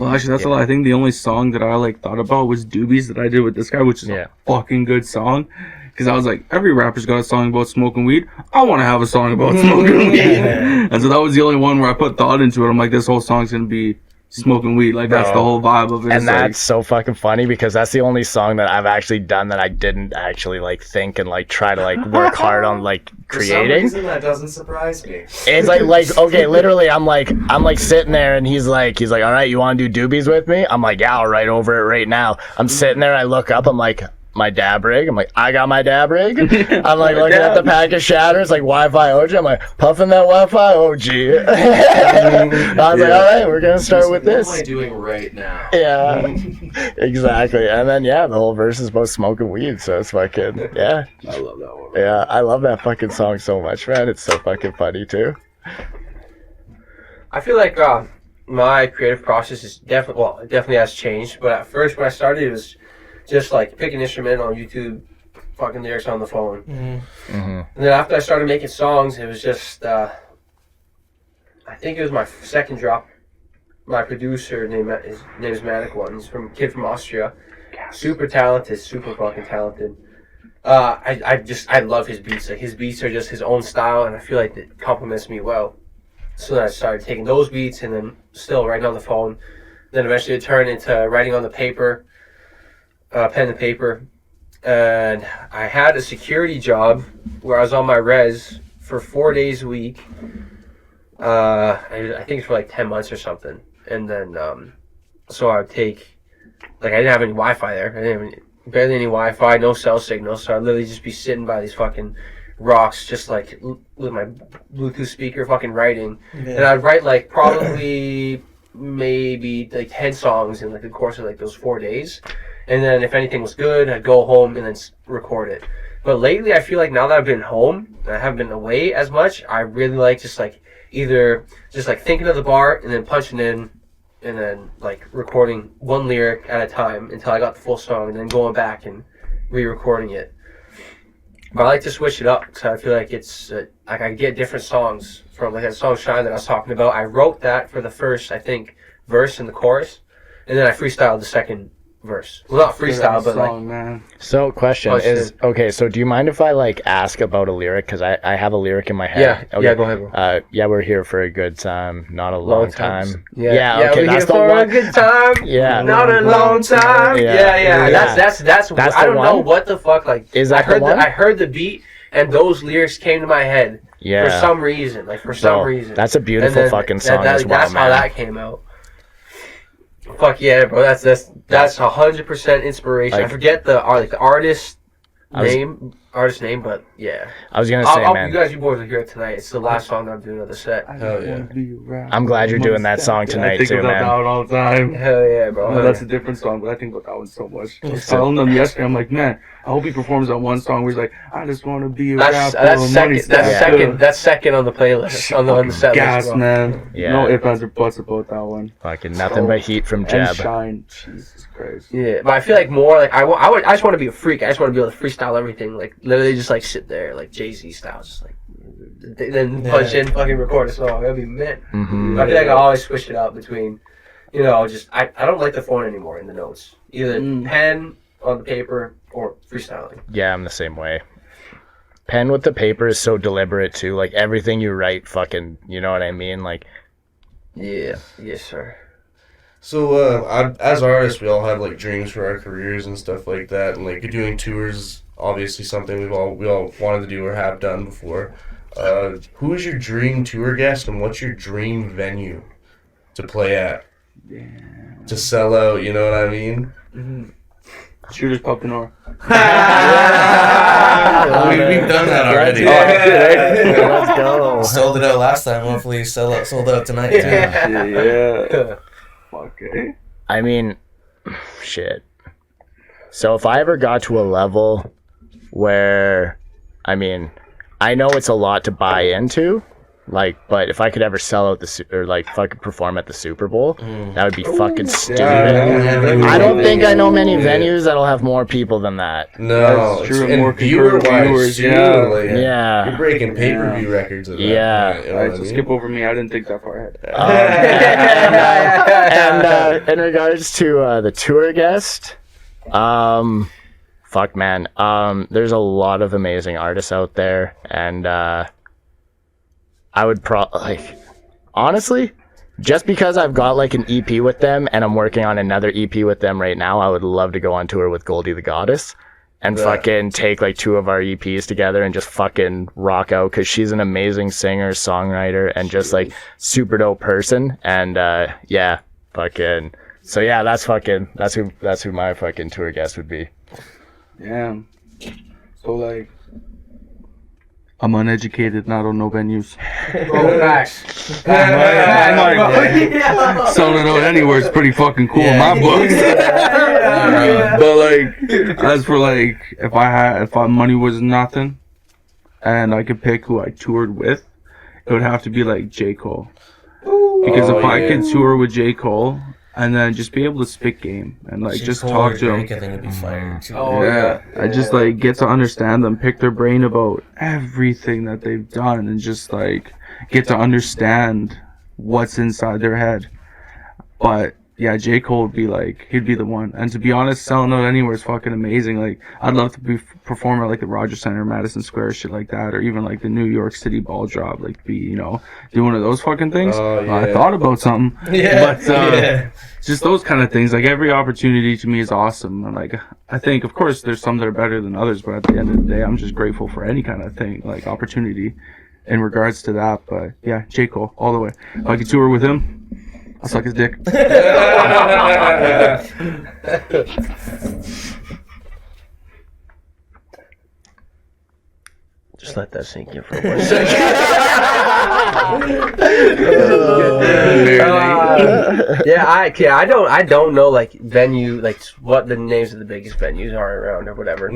well, actually that's a lot. I think the only song that I like thought about was Doobies that I did with this guy, which is a fucking good song. Because I was like, every rapper's got a song about smoking weed. I want to have a song about smoking weed. And so that was the only one where I put thought into it. I'm like, this whole song's gonna be smoking weed. Like that's the whole vibe of it.
And that's so fucking funny because that's the only song that I've actually done that I didn't actually like think and like try to like work hard on like creating.
For some reason that doesn't surprise me.
It's like okay, literally I'm like sitting there and he's like, all right, you want to do Doobies with me? I'm like, yeah, I'll write over it right now. I'm sitting there, I look up, I'm like, my dab rig. I'm like, I got my dab rig. I'm like looking at the pack of shatters, like Wi-Fi OG. I'm like, puffing that Wi-Fi OG. I was like, all right, we're gonna start with this.
What am I doing right now?
Yeah, exactly. And then the whole verse is about smoking weed, so it's fucking
I love that one.
Yeah, I love that fucking song so much, man. It's so fucking funny too.
I feel like my creative process is definitely has changed. But at first, when I started, it was just like pick an instrument on YouTube, fucking lyrics on the phone. And then after I started making songs, it was just, I think it was my second drop. My producer, his name is Manic One. He's kid from Austria. Super talented, super fucking talented. I love his beats. Like his beats are just his own style, and I feel like it complements me well. So then I started taking those beats and then still writing on the phone. Then eventually it turned into writing on the paper. Pen and paper, and I had a security job where I was on my res for 4 days a week. I think it's for like 10 months or something, and then so I would take, like I didn't have any Wi-Fi there. I didn't have barely any Wi-Fi, no cell signal, so I'd literally just be sitting by these fucking rocks, just like with my Bluetooth speaker, fucking writing, and I'd write like probably maybe like 10 songs in like the course of like those 4 days. And then if anything was good, I'd go home and then record it. But lately, I feel like now that I've been home, and I haven't been away as much, I really like just like either just like thinking of the bar and then punching in and then like recording one lyric at a time until I got the full song and then going back and re-recording it. But I like to switch it up because I feel like it's like I get different songs from like that song Shine that I was talking about. I wrote that for the first, I think, verse and the chorus, and then I freestyled the second verse. Well, not freestyle, but like.
Man.
So, question is, okay, so do you mind if I like ask about a lyric? Because I have a lyric in my head.
Yeah,
okay.
Yeah, go ahead, bro.
Yeah, we're here for a good time, not a long time.
Yeah,
okay,
we're
that's
here
the
for
one.
a good time.
Yeah,
not a long time. Yeah. That's I don't know what the fuck. Like,
is that
I heard the beat, and those lyrics came to my head.
Yeah.
For some reason,
That's a beautiful fucking song as well,
that's
man.
how that came out. Fuck yeah, bro! That's 100% inspiration. Like, I forget the artist name. artist name, but yeah.
I was gonna say, man.
You boys will hear it tonight. It's the last song I'm doing of the set.
Hell yeah.
I'm glad you're doing that song tonight
I think
too,
about
man.
that one all the time.
Hell yeah, bro.
No, that's a different song, but I think about that one so much. I was telling them yesterday, I'm like, man, I hope he performs that one song where he's like, I just want to be a rapper.
That's second on the playlist, on the set
gas,
list,
man.
Yeah.
No ifs, ands, or buts about that one.
Fucking nothing but heat from
And
JEB.
Shine. Jesus Christ.
Yeah, but I feel like more like I just want to be a freak. I just want to be able to freestyle everything, like literally just like sit there, like Jay-Z style, just like then punch in, fucking record a song. That'd be mint.
Mm-hmm.
I feel like I always switch it up between, just I don't like the phone anymore in the notes. Either pen on the paper or freestyling.
Yeah, I'm the same way. Pen with the paper is so deliberate too. Like everything you write, fucking, you know what I mean? Like,
Yeah. Yes, sir.
So, as artists, we all have like dreams for our careers and stuff like that, and like doing tours, obviously something we all wanted to do or have done before. Who is your dream tour guest, and what's your dream venue to play at? Yeah. To sell out, you know what I mean?
Mm-hmm. Shooters Pub Kenora.
We've done that already.
let's go.
Sold it out last time. Hopefully, sold out tonight.
Yeah. Okay.
I mean, shit. So if I ever got to a level where, I mean, I know it's a lot to buy into, like, but if I could ever sell out fucking perform at the Super Bowl, that would be fucking stupid. I don't think I know many venues that'll have more people than that.
No,
That's true.
and
More
viewer-wise,
viewers,
too,
yeah.
like,
Yeah.
you're breaking pay-per-view records of that.
Yeah.
You know
Alright,
what
so
I mean?
skip over me. I didn't think that far ahead.
And in regards to the tour guest, fuck man, there's a lot of amazing artists out there, and I would honestly, just because I've got like an EP with them and I'm working on another EP with them right now, I would love to go on tour with Goldie the Goddess and fucking take like 2 of our EPs together and just fucking rock out, because she's an amazing singer, songwriter, and just like super dope person. And yeah, fucking, so yeah, that's who my fucking tour guest would be.
Yeah. So like, I'm uneducated and I don't know venues.
Facts.
Selling it out anywhere is pretty fucking cool in my books. But like, as for like, if money was nothing, and I could pick who I toured with, it would have to be like J. Cole. Because if I could tour with J. Cole and then just be able to spit game and like just talk to him.
I think it'd be fire too.
I just like get to understand them, pick their brain about everything that they've done, and just like get to understand what's inside their head. But yeah, J. Cole would be like, he'd be the one. And to be honest, selling out anywhere is fucking amazing. Like, I'd love to perform at like the Rogers Center, Madison Square, shit like that, or even like the New York City Ball Drop, like do one of those fucking things. I thought about something, but just those kind of things. Like, every opportunity to me is awesome. And like, I think, of course, there's some that are better than others, but at the end of the day, I'm just grateful for any kind of thing, like opportunity in regards to that. But yeah, J. Cole all the way. If I could tour with him, I'll suck his dick.
Just let that sink in for 1 second. I don't know like venue, like what the names of the biggest venues are around or whatever.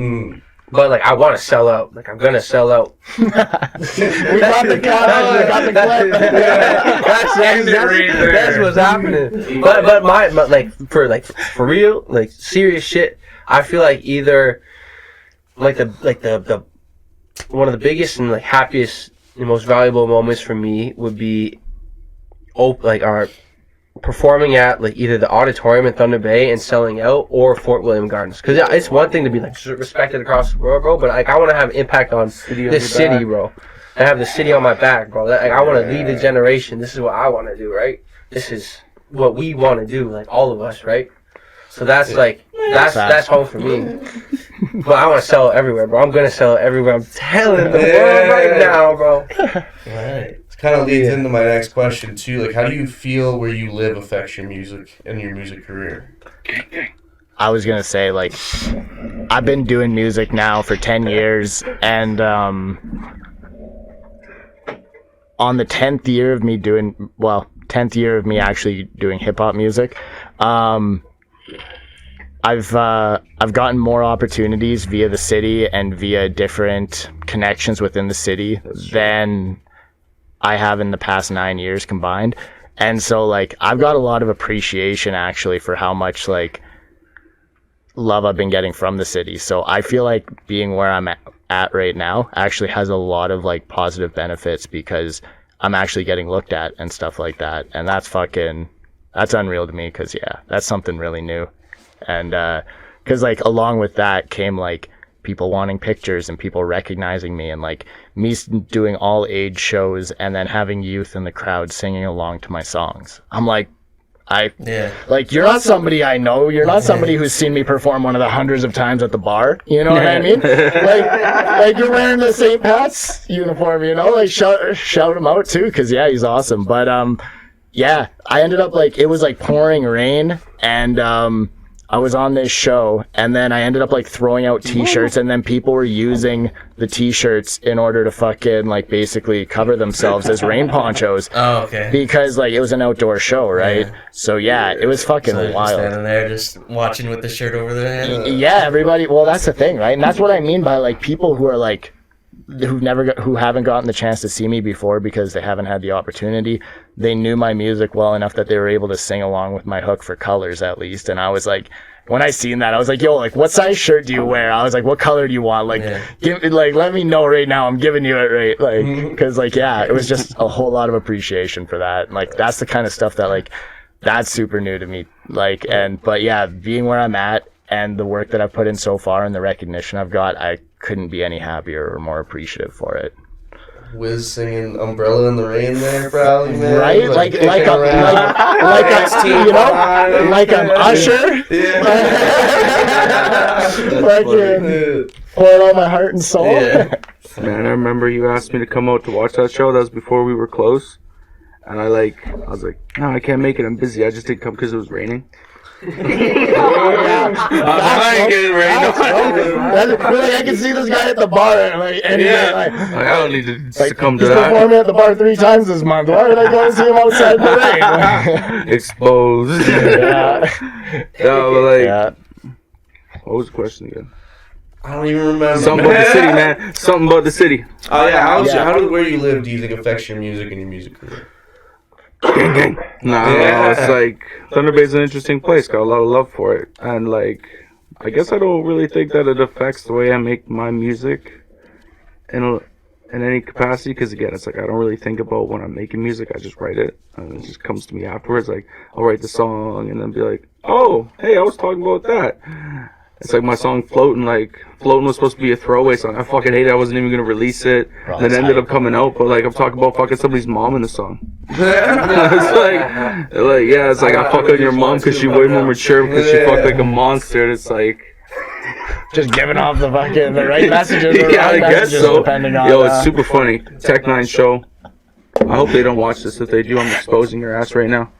But like, I want to sell out. Like, I'm gonna sell out.
We got the cut. We got the clip.
That's what's happening. But my like for real, like serious shit. I feel like either like the one of the biggest and like happiest and most valuable moments for me would be our performing at like either the auditorium in Thunder Bay and selling out, or Fort William Gardens. Because it's one thing to be like respected across the world, bro, but like I want to have impact on this city, bro. I have the city on my back, bro. Like, I want to lead the generation. This is what I want to do, right? This is what we want to do, like all of us, right? So that's like that's home for me. But I want to sell it everywhere, bro. I'm gonna sell it everywhere. I'm telling the world right now, bro.
Right. It kind of leads into my next question too. Like, how do you feel where you live affects your music and your music career?
I was gonna say, like, I've been doing music now for 10 years, and on the 10th year of me actually doing hip hop music, I've gotten more opportunities via the city and via different connections within the city than I have in the past 9 years combined. And so, like, I've got a lot of appreciation actually for how much, like, love I've been getting from the city. So I feel like being where I'm at right now actually has a lot of, like, positive benefits because I'm actually getting looked at and stuff like that. And that's unreal to me because, yeah, that's something really new. And because, like, along with that came, like, people wanting pictures and people recognizing me and, like, me doing all age shows and then having youth in the crowd singing along to my songs. I'm like, like, you're not somebody I know. You're not somebody who's seen me perform one of the hundreds of times at the bar. You know what I mean? Like you're wearing the St. Pat's uniform, you know? Like, shout him out too, because, yeah, he's awesome. But, yeah, I ended up, like, it was, like, pouring rain, and I was on this show, and then I ended up, like, throwing out t-shirts, and then people were using the t-shirts in order to fucking, like, basically cover themselves as rain ponchos.
Oh, okay.
Because, like, it was an outdoor show, right? Yeah. So, yeah, it was fucking wild.
Standing there just watching with the shirt over their head.
Yeah, everybody, well, that's the thing, right? And that's what I mean by, like, people who are, like, who haven't gotten the chance to see me before because they haven't had the opportunity. They knew my music well enough that they were able to sing along with my hook for Colors, at least. And I was like, when I seen that, I was like, yo, like, what size shirt do you wear? I was like, what color do you want? Like, let me know right now. I'm giving you it right. Like, because, like, yeah, it was just a whole lot of appreciation for that. Like, that's the kind of stuff that, like, that's super new to me. Like, but yeah, being where I'm at and the work that I've put in so far and the recognition I've got, I couldn't be any happier or more appreciative for it.
Wiz singing "Umbrella in the Rain" there, probably, man.
Right, like an usher. Like, pouring all my heart and soul.
Yeah. Man, I remember you asked me to come out to watch that show. That was before we were close, and I was like, no, I can't make it. I'm busy. I just didn't come because it was raining.
I can see this guy at the bar, like, and
I don't need to come to that.
He's performing at the bar 3 times this month. Why did I go and see him outside in the rain?
Exposed.
Yeah.
No, but like, what was the question again?
I don't even remember.
Something about the city, man. Something about the city.
Oh yeah, where you live do you think affects your music and your music career?
No, it's like Thunder Bay is an interesting place. Got a lot of love for it, and like, I guess I don't really think that it affects the way I make my music in any capacity. Because again, it's like I don't really think about when I'm making music. I just write it, and it just comes to me afterwards. Like, I'll write the song and then be like, oh, hey, I was talking about that. It's like my song Floatin', was supposed to be a throwaway song. I fucking hate it. I wasn't even going to release it. And then it ended up coming out, but like I'm talking about fucking somebody's mom in the song. It's like I fuck on your mom because she's way more mature because she fucked like a monster. And it's like
just giving off the right messages.
Yeah, I guess so. Yo, it's super funny. Tech 9 show. I hope they don't watch this. If they do, I'm exposing your ass right now.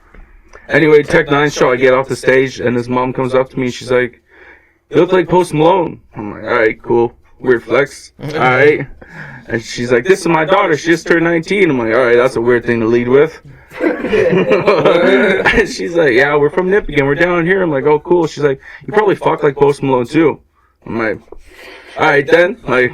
Anyway, Tech 9 show, I get off the stage and his mom comes up to me and she's like, you look like Post Malone. I'm like, alright, cool. Weird flex. Alright. And she's like, this is my daughter. She just turned 19. I'm like, alright, that's a weird thing to lead with. And she's like, yeah, we're from Nipigon. We're down here. I'm like, oh, cool. She's like, you probably fuck like Post Malone, too. I'm like, alright then. Like,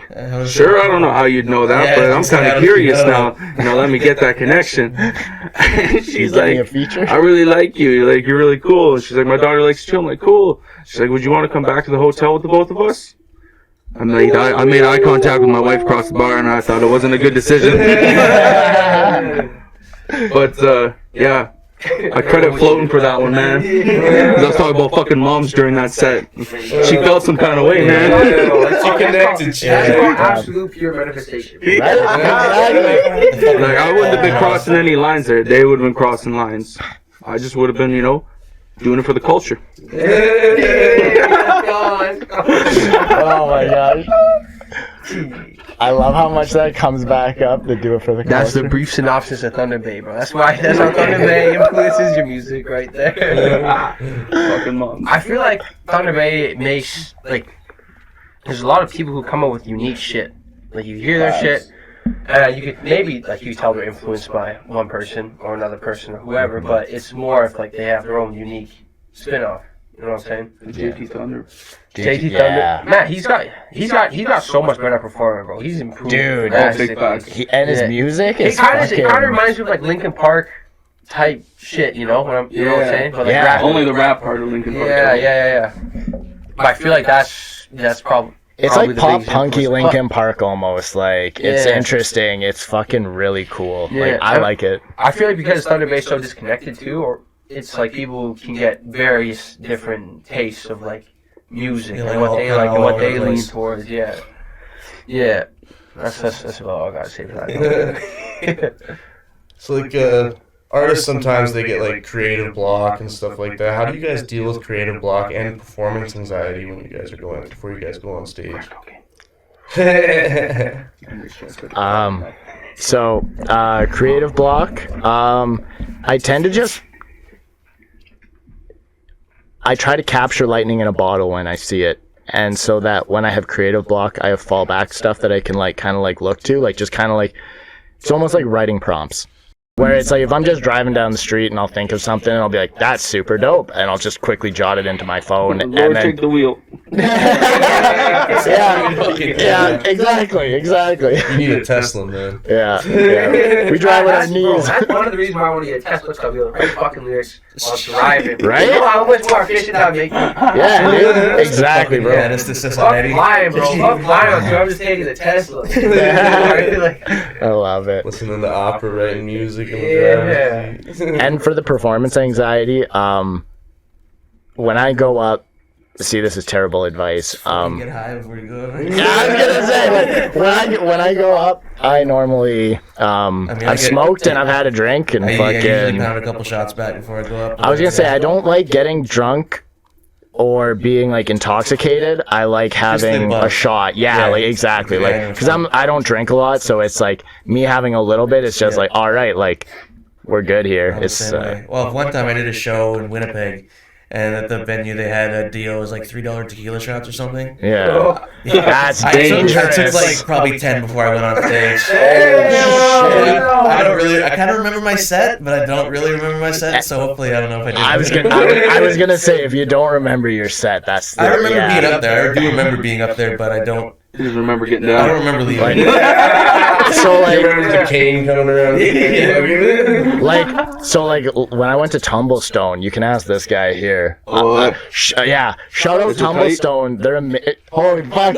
sure, I don't know how you'd know that, but I'm kind of curious now. Let me get that connection. And she's like, I really like you. You're really cool. And she's like, my daughter likes you. I'm like, cool. She's like, would you want to come back to the hotel with the both of us? I made eye contact with my wife across the bar, and I thought it wasn't a good decision. But, yeah. I credit Floatin' for that one, man. I was talking about fucking moms during that set. She felt some kind of way, man.
She connected.
That's absolute pure manifestation.
Like, I wouldn't have been crossing any lines there. They would have been crossing lines. I just would have been, doing it for the culture.
Oh my gosh. I love how much that comes back up to do it for the
That's the
culture.
brief synopsis of Thunder Bay, bro. That's how Thunder Bay influences your music right there.
Fucking mom.
I feel like Thunder Bay makes, like, there's a lot of people who come up with unique shit. Like, you hear their shit, and you could maybe, like, you tell they're influenced by one person or another person or whoever, but it's more of, like, they have their own unique spin-off. You know what I'm saying?
JT Thunder.
JT
Yeah.
Thunder. Man, he's got so much better performing, bro. He's improved.
Dude,
drastically.
big facts.
And his
Yeah.
music
It
is
kind of
fucking...
reminds me of like Linkin Park type shit, you know? You know what I'm saying? But like
Yeah.
rap.
Only the rap part of Linkin Park.
Yeah. But I feel like that's probably.
It's
probably
like
the
pop
biggest
punky
influence.
Linkin Park almost. Like, it's
Yeah.
interesting. It's fucking really cool.
Yeah.
Like, I like it.
I feel like because Thunder Bay's so disconnected too, or it's like people can get various different tastes of like music
Yeah, like
and what
all
they
kinda
like and
all
what
over
they
the
lean
place.
towards. Yeah. That's about all I gotta say for that.
So like artists sometimes they get like creative block and stuff like that. How do you guys deal with creative block and performance anxiety when you guys are going before you guys go on stage?
So, creative block. I tend to just... I try to capture lightning in a bottle when I see it. And so that when I have creative block, I have fallback stuff that I can like kind of like look to. Like just kind of like... It's almost like writing prompts. Where it's like if I'm just driving down the street and I'll think of something and I'll be like, that's super dope. And I'll just quickly jot it into my phone.
Lord,
And then...
take the wheel.
yeah, exactly.
You need a Tesla, man.
Yeah. We drive with our knees.
That's one of the reasons why I want to get a Tesla, because I'll be able to write fucking lyrics while driving.
Right?
You know how much more efficient that would make me?
Yeah, dude. Exactly, bro.
Yeah, that's the
Fuck
society.
flying, bro. Fuck flying, dude. I'm just taking the Tesla. Like,
I love it.
Listening to opera, writing music, and
Yeah.
And for the performance anxiety, when I go up, see, this is terrible advice.
Get high before you go.
Yeah, I was gonna say, like, when I go up, I normally, I've smoked and I've had a drink and
I usually
fucking.
pound a couple shots back before I go up.
I was gonna say I don't like getting drunk or being like intoxicated. I like having
buzz.
a shot. Yeah, like exactly.
Yeah,
Like, because I don't drink a lot, so it's like me having a little bit. It's just like, all right, like we're good here.
I'm the
It's
same way. Well, one time I did a show in Winnipeg, and at the venue they had a deal. It was like $3 tequila shots or something.
yeah. That's
I
dangerous.
took like probably 10 before I went on stage.
Shit.
I kind of remember my set, but I don't really remember my set. So hopefully, I don't know if I did.
I was gonna say if you don't remember your set, that's.
I remember
yeah.
being up there. I do remember being up there, but I don't.
You just remember getting
I don't
down.
remember leaving.
So like,
the cane coming around.
like when I went to Tumblestone, you can ask this guy here. Yeah, shout out
Is it tight?
Tumblestone. They're holy fuck.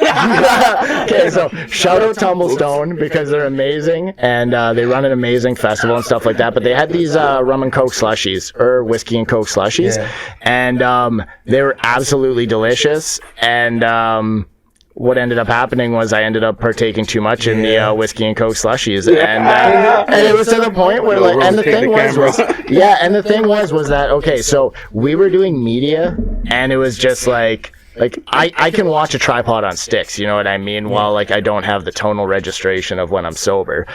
Okay, so shout out Tumblestone because they're amazing and they run an amazing festival and stuff like that. But they had these rum and coke slushies or whiskey and coke slushies, and they were absolutely delicious. And what ended up happening was I ended up partaking too much in the whiskey and coke slushies, and it was to the point where like, and the thing was that okay, so we were doing media, and it was just like I can watch a tripod on sticks, you know what I mean, while like I don't have the tonal registration of when I'm sober.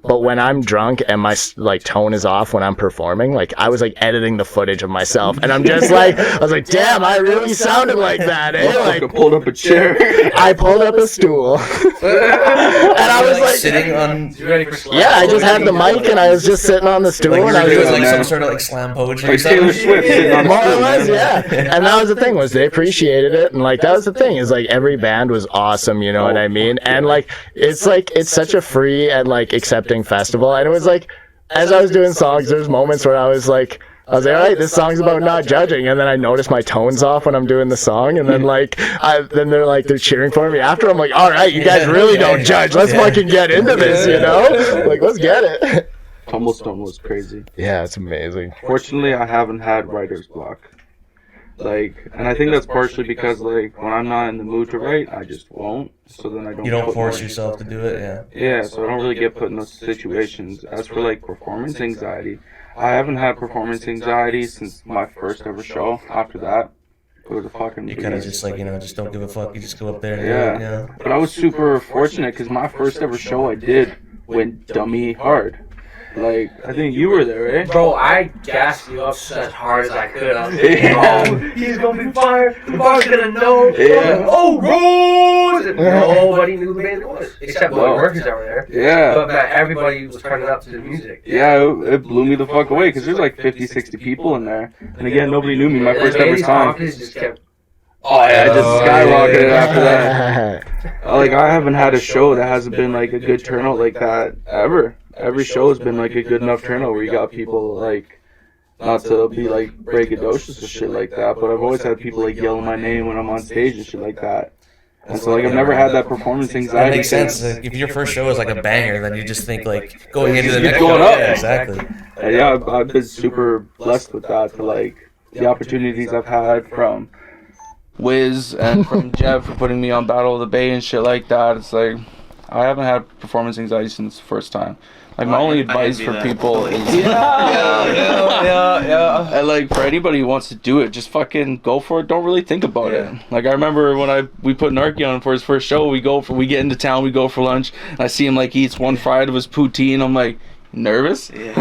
But when I'm drunk and my like tone is off when I'm performing, like I was like editing the footage of myself, and I'm just like, I was like, damn, I really sounded like that, eh? Like,
I pulled up a chair.
I pulled up a stool, and I was like,
sitting on.
yeah, I just had the mic and I was just sitting on the stool,
Like,
and I was
it was
just
like
man.
some sort of like slam poetry or
Like Taylor
something.
Swift sitting on the
more or
stool,
less,
man.
yeah. And that was the thing, was they appreciated it, and like that was the thing, is like every band was awesome, you know what I mean? And like it's such a free and like accepting festival, and it was like as I was doing songs, there's moments where I was like, all right, this song's about not judging, and then I notice my tone's off when I'm doing the song, and then like then they're cheering for me after. I'm like, all right, you guys really don't judge. Let's fucking get into this, you know? Like, let's get it.
Tumblestone was crazy.
Yeah, it's amazing.
Fortunately, I haven't had writer's block. Like, and I think that's partially because, like, when I'm not in the mood to write, I just won't. So then I don't.
You don't
put
force
more-
yourself to do it, yeah.
Yeah, so I don't really get put in those situations. As for like performance anxiety, I haven't had performance anxiety since my first ever show. After that, go to fucking.
You kind of just like, just don't give a fuck. You just go up there and
Yeah.
do it, you know?
But I was super fortunate because my first ever show I did went dummy hard. Like, I think you were there, right?
Bro, I gassed you up as hard as I could. I was like,
Yeah.
oh, he's gonna be fired. The bar's gonna know.
Yeah.
Oh, Rose! And nobody knew who the band was except the workers that were there.
Yeah.
But man, everybody was turning up to the music.
Yeah, it blew me the fuck away because there's like 50, 60 people in there. And again, nobody knew me my first ever
Andy's
time.
confidence just kept.
Oh yeah, it just skyrocketed after that. Like, I haven't had a show that hasn't been like a good turnout like that ever. Every show has been like a good enough turnout where you got people like, not to be like braggadocious or shit like that, but I've always had people like yelling my name when I'm on stage and shit like that. And so like I've never had that performance anxiety.
That makes sense. Like, if your first show is like a banger, then you just think like going into the
Keep
next
going
show.
up.
Yeah, exactly.
And yeah, I've been super blessed with that, to like the opportunities I've had from Wiz and from JEB for putting me on Battle of the Bay and shit like that. It's like I haven't had performance anxiety since the first time. Like, my only advice for people is yeah. And like, for anybody who wants to do it, just fucking go for it. Don't really think about it. Like, I remember when we put Narky on for his first show, we get into town, we go for lunch, and I see him like he eats one fried of his poutine. I'm like, nervous? Yeah.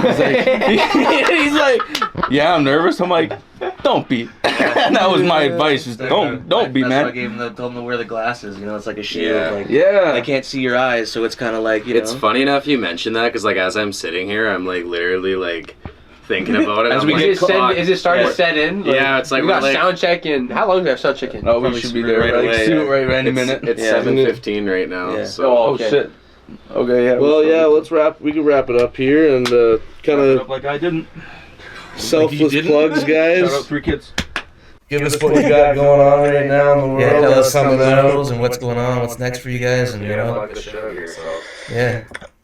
He's like, yeah, I'm nervous. I'm like, don't be. And that was my advice. Just don't be, man.
That's why I gave him told him to wear the glasses. It's like a shield.
Yeah.
Like,
Yeah.
I can't see your eyes, so it's kind of like,
It's funny enough you mentioned that because like as I'm sitting here, I'm like literally like thinking about it.
As
I'm
we
like,
get is it starting to set in? Like,
Yeah, it's like
we got
we're, like,
sound check in. How long do we have sound check in?
Oh, we
Probably
should be
right
there. Like,
away,
see
yeah.
it right any minute.
It's
Yeah.
7:15 right now.
Yeah.
So
Oh shit. Okay, yeah.
Well, yeah, we can wrap it up here and kind of
Like I didn't.
selfless plugs,
Shout out
guys.
3 kids.
Give us what you got going on right now in the world.
Yeah, tell
Let
us
come
fundamentals and what's going on, what's next for you guys, and yeah.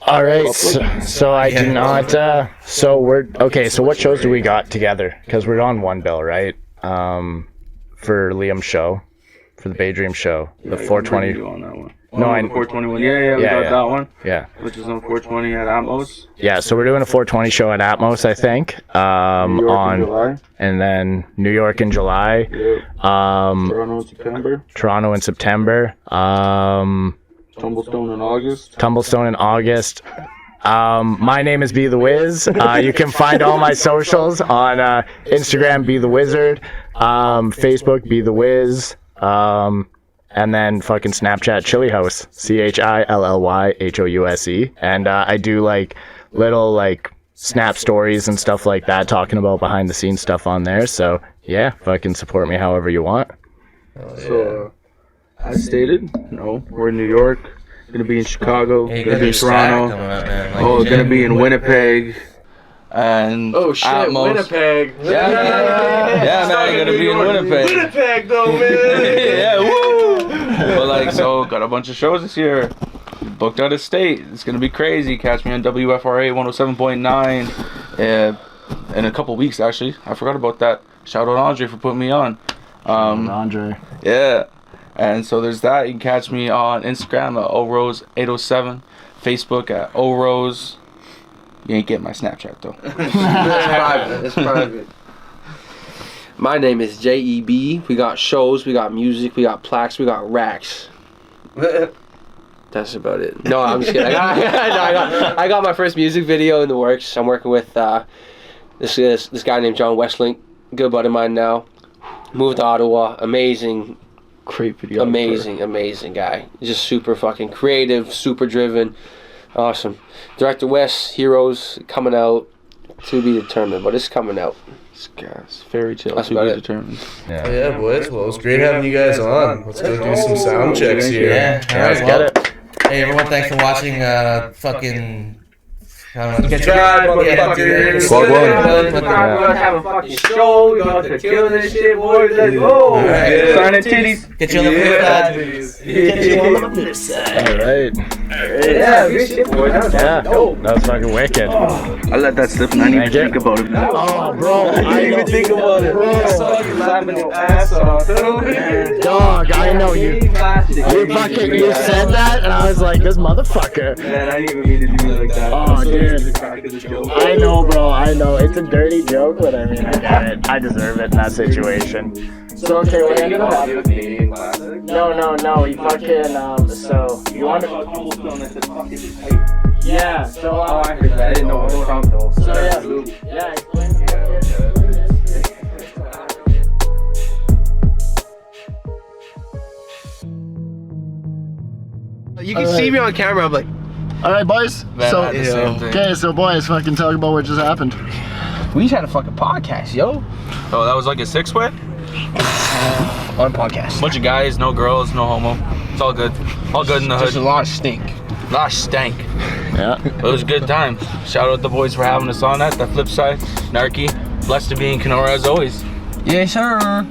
All right, so I do not. So we're okay. So what shows do we got together? Because we're on one bill, right? For Liam's show, for the Bay Dream show, the 420.
You on that one.
No, I.
The 421. Yeah, we got that one.
Yeah.
Which is on 420 at Atmos.
Yeah. So we're doing a 420 show at Atmos, I think.
New York
On
in July.
and then New York in July.
Yeah. Toronto in September.
Toronto in September.
Tumblestone in August.
Tumblestone in August. My name is Be The Wiz. You can find all my socials on Instagram, Be The Wizard, Facebook, Be The Wiz, and then fucking Snapchat, Chili House, ChillYhouse. And I do like little like snap stories and stuff like that, talking about behind the scenes stuff on there. So yeah, fucking support me however you want.
So, as stated, we're in New York. Gonna be in Chicago.
Hey, you
Gonna
got
be in
your stack
Toronto.
coming up, man. Like,
Oh,
shit.
gonna be in Winnipeg. And
oh shit,
Atmos.
Winnipeg.
Yeah, man, gonna be in Winnipeg.
Winnipeg, though, man.
Yeah, woo! But like, so got a bunch of shows this year. Booked out of state. It's gonna be crazy. Catch me on WFRA 107.9 in a couple weeks. Actually, I forgot about that. Shout out Andre for putting me on.
Andre.
Yeah. And so there's that. You can catch me on Instagram at orose807, Facebook at orose. You ain't getting my Snapchat though.
That's private. My name is JEB. We got shows, we got music, we got plaques, we got racks. That's about it. No, I'm just kidding. I got my first music video in the works. I'm working with this guy named John Westlink, good buddy of mine now. Moved to Ottawa. Amazing guy. Just super fucking creative, super driven. Awesome. Director Wes, Heroes, coming out to be determined, but it's coming out.
Guys, fairy tale
That's
to
about
be
it.
determined.
Yeah, boys. Well, it was great having you guys on. Let's go do some sound checks here.
Yeah,
Let's get it.
Hey, everyone, thanks for watching. Fucking. I don't know.
Subscribe, motherfuckers.
Squad one.
We're have a fucking show. We're going to kill this shit, boys. Let's go.
Alright.
Signing titties.
Get you on the flip side. Get you on the flip side.
All right.
Yeah, good shit, boys. That was
Yeah,
dope.
that was fucking wicked.
I let that slip and I didn't even
Thank you.
think about it.
Oh, bro, I
didn't even think about it.
Bro,
I saw you laughing your ass off.
dog, I know you. You fucking, you said that, and I was like, this motherfucker.
Man, I didn't even mean to do it like that.
Oh, dude.
The crack of the joke.
I know, bro, I know. It's a dirty joke, but I mean, I get it. I deserve it in that situation. So okay, what ended up happening?
Canadian classic.
No. You fucking so you want to? Yeah. So
I heard that. I didn't know what was from though.
So yeah. Explain.
You can see me on camera. I'm like,
All right, boys. So boys, fucking talk about what just happened.
we just had a fucking podcast, yo.
Oh, that was like a 6-way?
On podcast.
Bunch of guys, no girls, no homo. It's all good. All good in the
Just a
hood.
lot of stink.
Lot of stank.
Yeah.
It was a good time. Shout out the boys for having us on that. The flip side, Narky. Blessed to be in Kenora as always.
Yes, sir.